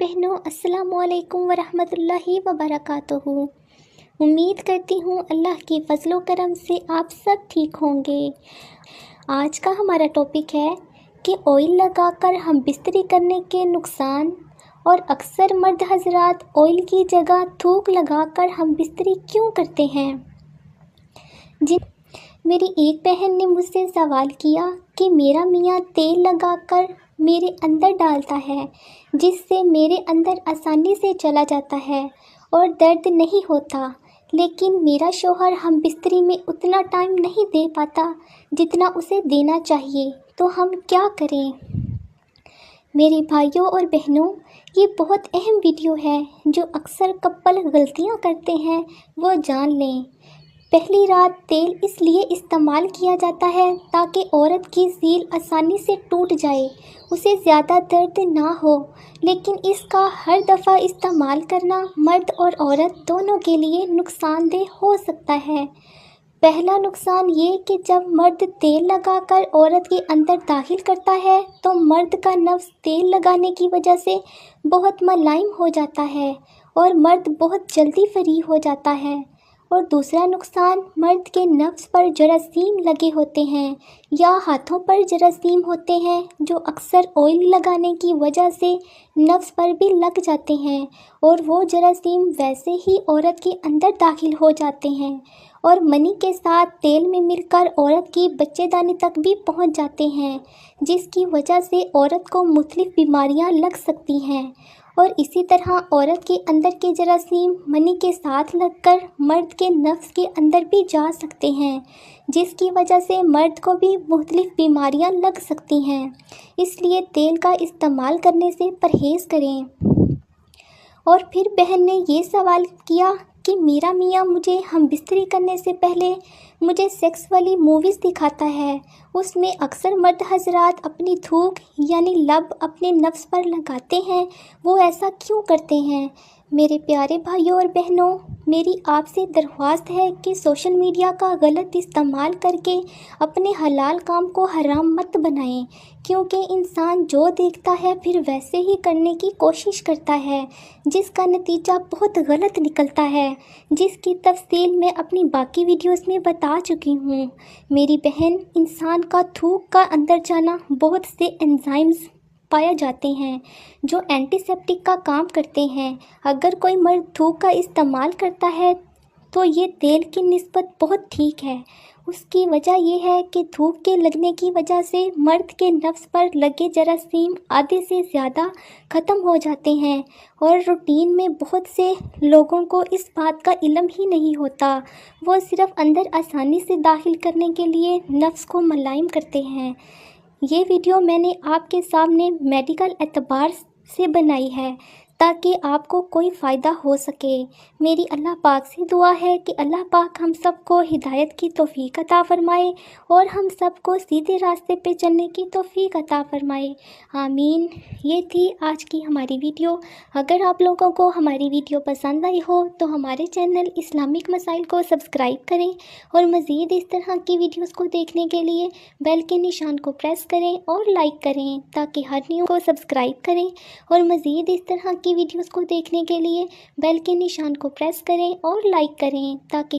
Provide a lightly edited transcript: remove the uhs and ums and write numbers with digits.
بہنوں، السلام علیکم ورحمۃ اللہ وبرکاتہ۔ امید کرتی ہوں اللہ کی فضل و کرم سے آپ سب ٹھیک ہوں گے۔ آج کا ہمارا ٹاپک ہے کہ آئل لگا کر ہم بستری کرنے کے نقصان، اور اکثر مرد حضرات آئل کی جگہ تھوک لگا کر ہم بستری کیوں کرتے ہیں۔ میری ایک بہن نے مجھ سے سوال کیا کہ میرا میاں تیل لگا کر میرے اندر ڈالتا ہے، جس سے میرے اندر آسانی سے چلا جاتا ہے اور درد نہیں ہوتا، لیکن میرا شوہر ہم بستری میں اتنا ٹائم نہیں دے پاتا جتنا اسے دینا چاہیے، تو ہم کیا کریں؟ میرے بھائیوں اور بہنوں، یہ بہت اہم ویڈیو ہے۔ جو اکثر کپل غلطیاں کرتے ہیں وہ جان لیں۔ پہلی رات تیل اس لیے استعمال کیا جاتا ہے تاکہ عورت کی ذیل آسانی سے ٹوٹ جائے، اسے زیادہ درد نہ ہو، لیکن اس کا ہر دفعہ استعمال کرنا مرد اور عورت دونوں کے لیے نقصان دہ ہو سکتا ہے۔ پہلا نقصان یہ کہ جب مرد تیل لگا کر عورت کے اندر داخل کرتا ہے تو مرد کا نفس تیل لگانے کی وجہ سے بہت ملائم ہو جاتا ہے اور مرد بہت جلدی فری ہو جاتا ہے۔ اور دوسرا نقصان، مرد کے نفس پر جراثیم لگے ہوتے ہیں یا ہاتھوں پر جراثیم ہوتے ہیں جو اکثر آئل لگانے کی وجہ سے نفس پر بھی لگ جاتے ہیں، اور وہ جراثیم ویسے ہی عورت کے اندر داخل ہو جاتے ہیں اور منی کے ساتھ تیل میں مل کر عورت کی بچے دانی تک بھی پہنچ جاتے ہیں، جس کی وجہ سے عورت کو مختلف بیماریاں لگ سکتی ہیں۔ اور اسی طرح عورت کے اندر کے جراثیم منی کے ساتھ لگ کر مرد کے نفس کے اندر بھی جا سکتے ہیں، جس کی وجہ سے مرد کو بھی مختلف بیماریاں لگ سکتی ہیں۔ اس لیے تیل کا استعمال کرنے سے پرہیز کریں۔ اور پھر بہن نے یہ سوال کیا کہ میرا میاں مجھے ہم بستری کرنے سے پہلے مجھے سیکس والی موویز دکھاتا ہے، اس میں اکثر مرد حضرات اپنی تھوک یعنی لب اپنے نفس پر لگاتے ہیں، وہ ایسا کیوں کرتے ہیں؟ میرے پیارے بھائیوں اور بہنوں، میری آپ سے درخواست ہے کہ سوشل میڈیا کا غلط استعمال کر کے اپنے حلال کام کو حرام مت بنائیں، کیونکہ انسان جو دیکھتا ہے پھر ویسے ہی کرنے کی کوشش کرتا ہے، جس کا نتیجہ بہت غلط نکلتا ہے، جس کی تفصیل میں اپنی باقی ویڈیوز میں بتا چکی ہوں۔ میری بہن، انسان کا تھوک کا اندر جانا بہت سے انزائمز پائے جاتے ہیں جو اینٹی سیپٹک کا کام کرتے ہیں۔ اگر کوئی مرد تھوک کا استعمال کرتا ہے تو یہ تیل کی نسبت بہت ٹھیک ہے۔ اس کی وجہ یہ ہے کہ تھوک کے لگنے کی وجہ سے مرد کے نفس پر لگے جراثیم آدھے سے زیادہ ختم ہو جاتے ہیں، اور روٹین میں بہت سے لوگوں کو اس بات کا علم ہی نہیں ہوتا، وہ صرف اندر آسانی سے داخل کرنے کے لیے نفس کو ملائم کرتے ہیں۔ یہ ویڈیو میں نے آپ کے سامنے میڈیکل اعتبار سے بنائی ہے تاکہ آپ کو کوئی فائدہ ہو سکے۔ میری اللہ پاک سے دعا ہے کہ اللہ پاک ہم سب کو ہدایت کی توفیق عطا فرمائے اور ہم سب کو سیدھے راستے پہ چلنے کی توفیق عطا فرمائے، آمین۔ یہ تھی آج کی ہماری ویڈیو۔ اگر آپ لوگوں کو ہماری ویڈیو پسند آئی ہو تو ہمارے چینل اسلامک مسائل کو سبسکرائب کریں، اور مزید اس طرح کی ویڈیوز کو دیکھنے کے لیے بیل کے نشان کو پریس کریں اور لائک کریں تاکہ ہر نیو کو سبسکرائب کریں، اور مزید اس طرح کی ویڈیوز کو دیکھنے کے لیے بیل کے نشان کو پریس کریں اور لائک کریں تاکہ